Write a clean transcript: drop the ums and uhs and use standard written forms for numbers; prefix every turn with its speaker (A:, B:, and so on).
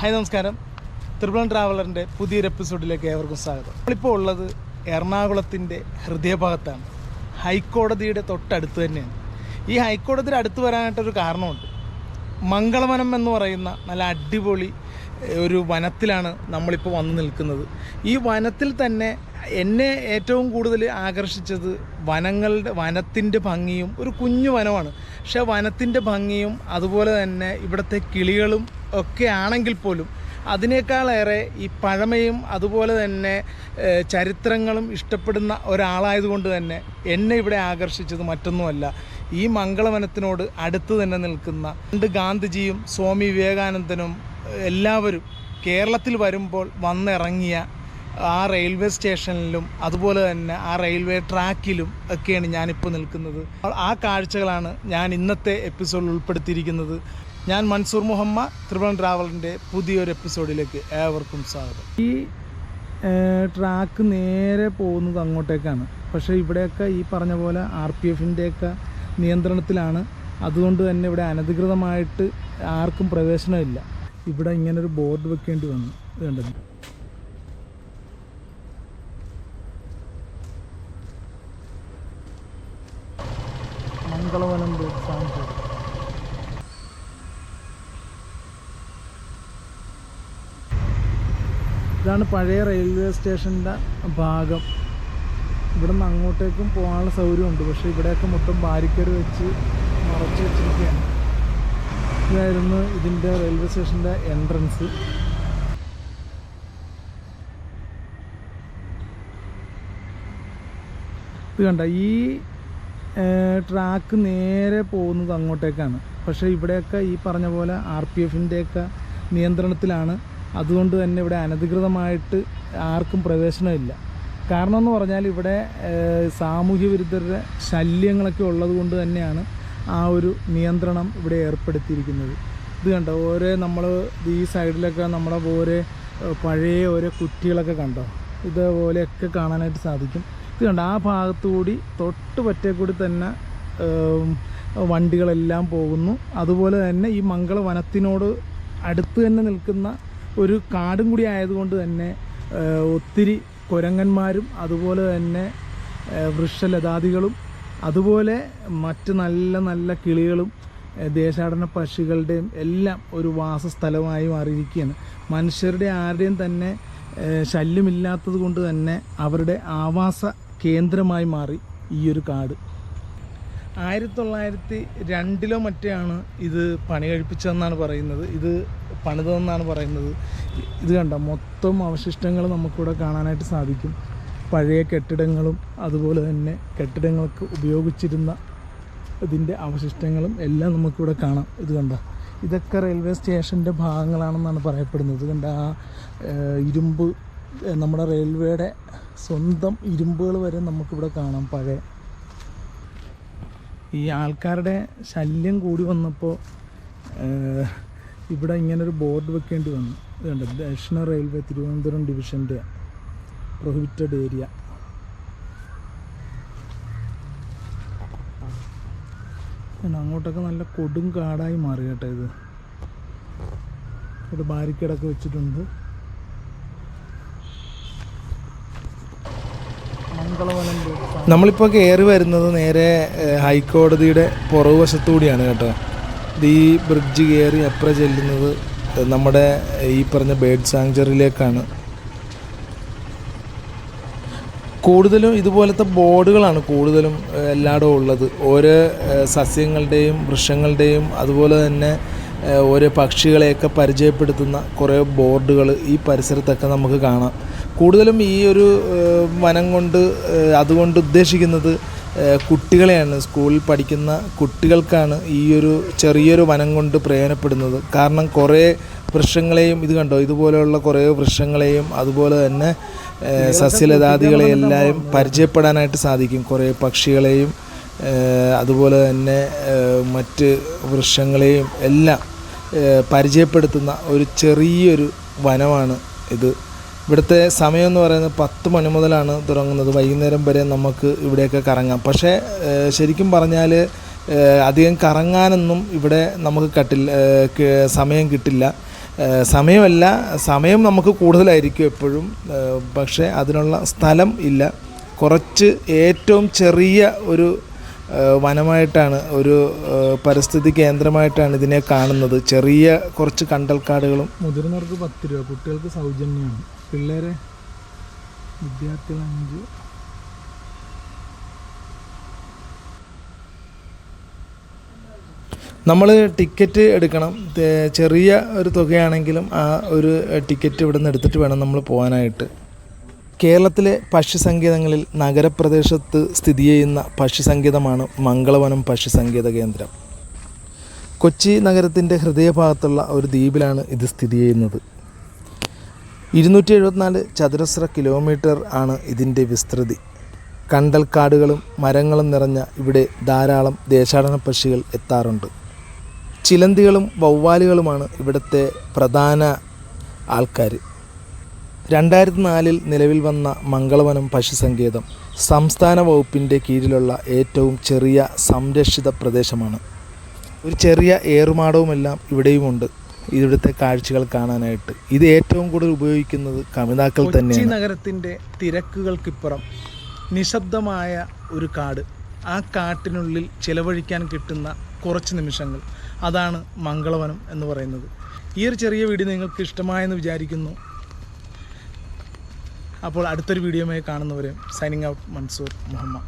A: Hi നമസ്കാരം. ത്രിപുരം ട്രാവലറിൻ്റെ പുതിയൊരു എപ്പിസോഡിലേക്ക് ഏവർക്കും സ്വാഗതം. നമ്മളിപ്പോൾ ഉള്ളത് എറണാകുളത്തിൻ്റെ ഹൃദയഭാഗത്താണ്. ഹൈക്കോടതിയുടെ തൊട്ടടുത്ത് തന്നെയാണ്. ഈ ഹൈക്കോടതിയുടെ അടുത്ത് വരാനായിട്ടൊരു കാരണമുണ്ട്. മംഗളവനം എന്ന് പറയുന്ന നല്ല അടിപൊളി ഒരു വനത്തിലാണ് നമ്മളിപ്പോൾ വന്ന് നിൽക്കുന്നത്. ഈ വനത്തിൽ തന്നെ എന്നെ ഏറ്റവും കൂടുതൽ ആകർഷിച്ചത് വനത്തിൻ്റെ ഭംഗിയും, ഒരു കുഞ്ഞു വനമാണ്, പക്ഷേ വനത്തിൻ്റെ ഭംഗിയും അതുപോലെ തന്നെ ഇവിടുത്തെ കിളികളും ഒക്കെ ആണെങ്കിൽ പോലും അതിനേക്കാളേറെ ഈ പഴമയും അതുപോലെ തന്നെ ചരിത്രങ്ങളും ഇഷ്ടപ്പെടുന്ന ഒരാളായതുകൊണ്ട് തന്നെ എന്നെ ഇവിടെ ആകർഷിച്ചത് മറ്റൊന്നുമല്ല, ഈ മംഗളവനത്തിനോട് അടുത്ത് തന്നെ നിൽക്കുന്ന ഗാന്ധിജിയും സ്വാമി വിവേകാനന്ദനും എല്ലാവരും കേരളത്തിൽ വരുമ്പോൾ വന്നിറങ്ങിയ ആ റെയിൽവേ സ്റ്റേഷനിലും അതുപോലെ തന്നെ ആ റെയിൽവേ ട്രാക്കിലും ഒക്കെയാണ് ഞാനിപ്പോൾ നിൽക്കുന്നത്. ആ കാഴ്ചകളാണ് ഞാൻ ഇന്നത്തെ എപ്പിസോഡിൽ ഉൾപ്പെടുത്തിയിരിക്കുന്നത്. ഞാൻ മൻസൂർ മുഹമ്മദ്, ത്രിപുരം ട്രാവലിൻ്റെ പുതിയൊരു എപ്പിസോഡിലേക്ക് ഏവർക്കും സ്വാഗതം. ഈ ട്രാക്ക് നേരെ പോകുന്നത് അങ്ങോട്ടേക്കാണ്, പക്ഷേ ഇവിടെയൊക്കെ ഈ പറഞ്ഞ പോലെ RPFൻ്റെയൊക്കെ നിയന്ത്രണത്തിലാണ്. അതുകൊണ്ട് തന്നെ ഇവിടെ അനധികൃതമായിട്ട് ആർക്കും പ്രവേശനമില്ല. ഇവിടെ ഇങ്ങനൊരു ബോർഡ് വെക്കേണ്ടി വന്നു. വേണ്ടത് മംഗളവനം സാഞ്ചുറി. ഇതാണ് പഴയ റെയിൽവേ സ്റ്റേഷൻ്റെ ഭാഗം. ഇവിടെ നിന്ന് അങ്ങോട്ടേക്കും പോകാനുള്ള സൗകര്യമുണ്ട്, പക്ഷേ ഇവിടെയൊക്കെ മൊത്തം ബാരിക്കേഡ് വെച്ച് മറച്ച് വെച്ചിരിക്കുകയാണ്. ഇതായിരുന്നു ഇതിൻ്റെ റെയിൽവേ സ്റ്റേഷൻ്റെ എൻട്രൻസ്. ഇത് കണ്ട, ഈ ട്രാക്ക് നേരെ പോകുന്നത് അങ്ങോട്ടേക്കാണ്, പക്ഷേ ഇവിടെയൊക്കെ ഈ പറഞ്ഞ പോലെ RPFൻ്റെയൊക്കെ നിയന്ത്രണത്തിലാണ്. അതുകൊണ്ട് തന്നെ ഇവിടെ അനധികൃതമായിട്ട് ആർക്കും പ്രവേശനമില്ല. കാരണം എന്ന് പറഞ്ഞാൽ ഇവിടെ സാമൂഹ്യ വിരുദ്ധരുടെ ശല്യങ്ങളൊക്കെ ഉള്ളത് കൊണ്ട് തന്നെയാണ് ആ ഒരു നിയന്ത്രണം ഇവിടെ ഏർപ്പെടുത്തിയിരിക്കുന്നത്. ഇത് കണ്ടോ, നമ്മൾ ഈ സൈഡിലൊക്കെ നമ്മുടെ പഴയ ഓരോ കുറ്റികളൊക്കെ കണ്ടോ, ഇതുപോലെയൊക്കെ കാണാനായിട്ട് സാധിക്കും. ഇത് കണ്ടോ, ആ ഭാഗത്തുകൂടി തൊട്ട് പറ്റേ കൂടി തന്നെ വണ്ടികളെല്ലാം പോകുന്നു. അതുപോലെ തന്നെ ഈ മംഗളവനത്തിനോട് അടുത്ത് തന്നെ നിൽക്കുന്ന ഒരു കാടും കൂടി ആയതുകൊണ്ട് തന്നെ ഒത്തിരി കുരങ്ങന്മാരും അതുപോലെ തന്നെ വൃക്ഷലതാദികളും അതുപോലെ മറ്റ് നല്ല നല്ല കിളികളും ദേശാടന പക്ഷികളുടെയും എല്ലാം ഒരു വാസസ്ഥലമായി മാറിയിരിക്കുകയാണ്. മനുഷ്യരുടെ ആരുടെയും തന്നെ ശല്യമില്ലാത്തത് കൊണ്ട് തന്നെ അവരുടെ ആവാസ കേന്ദ്രമായി മാറി ഈ ഒരു കാട്. 1902 മറ്റാണ് ഇത് പണി കഴിപ്പിച്ചതെന്നാണ് പറയുന്നത്, ഇത് പണിതെന്നാണ് പറയുന്നത്. ഇത് കണ്ട മൊത്തം അവശിഷ്ടങ്ങൾ നമുക്കിവിടെ കാണാനായിട്ട് സാധിക്കും. പഴയ കെട്ടിടങ്ങളും അതുപോലെ തന്നെ കെട്ടിടങ്ങൾക്ക് ഉപയോഗിച്ചിരുന്ന ഇതിൻ്റെ അവശിഷ്ടങ്ങളും എല്ലാം നമുക്കിവിടെ കാണാം. ഇത് കണ്ട, ഇതൊക്കെ റെയിൽവേ സ്റ്റേഷൻ്റെ ഭാഗങ്ങളാണെന്നാണ് പറയപ്പെടുന്നത്. കണ്ട, ആ ഇരുമ്പ്, നമ്മുടെ റെയിൽവേയുടെ സ്വന്തം ഇരുമ്പുകൾ വരെ നമുക്കിവിടെ കാണാം പഴയ. ഈ ആൾക്കാരുടെ ശല്യം കൂടി വന്നപ്പോൾ ഇവിടെ ഇങ്ങനൊരു ബോർഡ് വെക്കേണ്ടി വന്നു. ഇതുണ്ട്, ദക്ഷിണ റെയിൽവേ തിരുവനന്തപുരം ഡിവിഷൻ്റെ പ്രൊഹിബിറ്റഡ് ഏരിയ. അങ്ങോട്ടൊക്കെ നല്ല കൊടും കാടായി മാറി കേട്ടോ. ഇത് ഒരു ബാരിക്കേഡൊക്കെ വെച്ചിട്ടുണ്ട്. നമ്മളിപ്പോൾ കയറി വരുന്നത് നേരെ ഹൈക്കോടതിയുടെ പുറകുവശത്തുകൂടിയാണ് കേട്ടോ. ഈ ബ്രിഡ്ജ് കയറി അപ്പുറം ചെല്ലുന്നത് നമ്മുടെ ഈ പറഞ്ഞ ബേർഡ് സാങ്ച്വറിയിലേക്കാണ്. കൂടുതലും ഇതുപോലത്തെ ബോർഡുകളാണ് കൂടുതലും എല്ലായിടവും ഉള്ളത്. ഓരോ സസ്യങ്ങളുടെയും വൃക്ഷങ്ങളുടെയും അതുപോലെ തന്നെ ഓരോ പക്ഷികളെയൊക്കെ പരിചയപ്പെടുത്തുന്ന കുറേ ബോർഡുകൾ ഈ പരിസരത്തൊക്കെ നമുക്ക് കാണാം. കൂടുതലും ഈ ഒരു വനം അതുകൊണ്ട് ഉദ്ദേശിക്കുന്നത് കുട്ടികളെയാണ്. സ്കൂളിൽ പഠിക്കുന്ന കുട്ടികൾക്കാണ് ഈ ഒരു ചെറിയൊരു വനം കൊണ്ട് പ്രയോജനപ്പെടുന്നത്. കാരണം കുറേ വൃക്ഷങ്ങളെയും, ഇത് കണ്ടോ, ഇതുപോലെയുള്ള കുറേ വൃക്ഷങ്ങളെയും അതുപോലെ തന്നെ സസ്യലതാദികളെയും എല്ലാം പരിചയപ്പെടാനായിട്ട് സാധിക്കും. കുറേ പക്ഷികളെയും അതുപോലെ തന്നെ മറ്റ് വൃക്ഷങ്ങളെയും എല്ലാം പരിചയപ്പെടുത്തുന്ന ഒരു ചെറിയൊരു വനമാണ് ഇത്. ഇവിടുത്തെ സമയം എന്ന് പറയുന്നത് 10 മണി മുതലാണ് തുടങ്ങുന്നത്. വൈകുന്നേരം വരെ നമുക്ക് ഇവിടെയൊക്കെ കറങ്ങാം. പക്ഷേ ശരിക്കും പറഞ്ഞാൽ അധികം കറങ്ങാനൊന്നും ഇവിടെ നമുക്ക് സമയം കിട്ടില്ല. സമയമല്ല, സമയം നമുക്ക് കൂടുതലായിരിക്കും എപ്പോഴും, പക്ഷേ അതിനുള്ള സ്ഥലം ഇല്ല. കുറച്ച് ഏറ്റവും ചെറിയ ഒരു വനമായിട്ടാണ്, ഒരു പരിസ്ഥിതി കേന്ദ്രമായിട്ടാണ് ഇതിനെ കാണുന്നത്. ചെറിയ കുറച്ച് കണ്ടൽക്കാടുകളും. മുതിർന്നവർക്ക് 10 രൂപ, കുട്ടികൾക്ക് സൗജന്യമാണ്, പിള്ളേരെ വിദ്യാർത്ഥികൾ 5. നമ്മൾ ടിക്കറ്റ് എടുക്കണം. ചെറിയ ഒരു തുകയാണെങ്കിലും ആ ഒരു ടിക്കറ്റ് ഇവിടെ നിന്ന് എടുത്തിട്ട് വേണം നമ്മൾ പോകാനായിട്ട്. കേരളത്തിലെ പക്ഷിസങ്കേതങ്ങളിൽ നഗരപ്രദേശത്ത് സ്ഥിതി ചെയ്യുന്ന പക്ഷിസങ്കേതമാണ് മംഗളവനം പക്ഷിസങ്കേത കേന്ദ്രം. കൊച്ചി നഗരത്തിൻ്റെ ഹൃദയഭാഗത്തുള്ള ഒരു ദ്വീപിലാണ് ഇത് സ്ഥിതി ചെയ്യുന്നത്. 274 ചതുരശ്ര കിലോമീറ്റർ ആണ് ഇതിൻ്റെ വിസ്തൃതി. കണ്ടൽക്കാടുകളും മരങ്ങളും നിറഞ്ഞ ഇവിടെ ധാരാളം ദേശാടന പക്ഷികൾ എത്താറുണ്ട്. ചിലന്തികളും വവ്വാലുകളുമാണ് ഇവിടുത്തെ പ്രധാന ആൾക്കാർ. 2004 നിലവിൽ വന്ന മംഗളവനം പക്ഷിസങ്കേതം സംസ്ഥാന വകുപ്പിൻ്റെ കീഴിലുള്ള ഏറ്റവും ചെറിയ സംരക്ഷിത പ്രദേശമാണ്. ഒരു ചെറിയ ഏറുമാടവുമെല്ലാം ഇവിടെയുമുണ്ട് ഇവിടുത്തെ കാഴ്ചകൾ കാണാനായിട്ട്. ഇത് ഏറ്റവും കൂടുതൽ ഉപയോഗിക്കുന്നത് കമിതാക്കൾ തന്നെയാണ്. കൊച്ചി നഗരത്തിൻ്റെ തിരക്കുകൾക്കിപ്പുറം നിശബ്ദമായ ഒരു കാട്, ആ കാട്ടിനുള്ളിൽ ചിലവഴിക്കാൻ കിട്ടുന്ന കുറച്ച് നിമിഷങ്ങൾ, അതാണ് മംഗളവനം എന്ന് പറയുന്നത്. ഈ ഒരു ചെറിയ വീഡിയോ നിങ്ങൾക്ക് ഇഷ്ടമായെന്ന് വിചാരിക്കുന്നു. അപ്പോൾ അടുത്തൊരു വീഡിയോയുമായി കാണുന്നവരെ സൈനിങ് ഔട്ട്, മൻസൂർ മുഹമ്മദ്.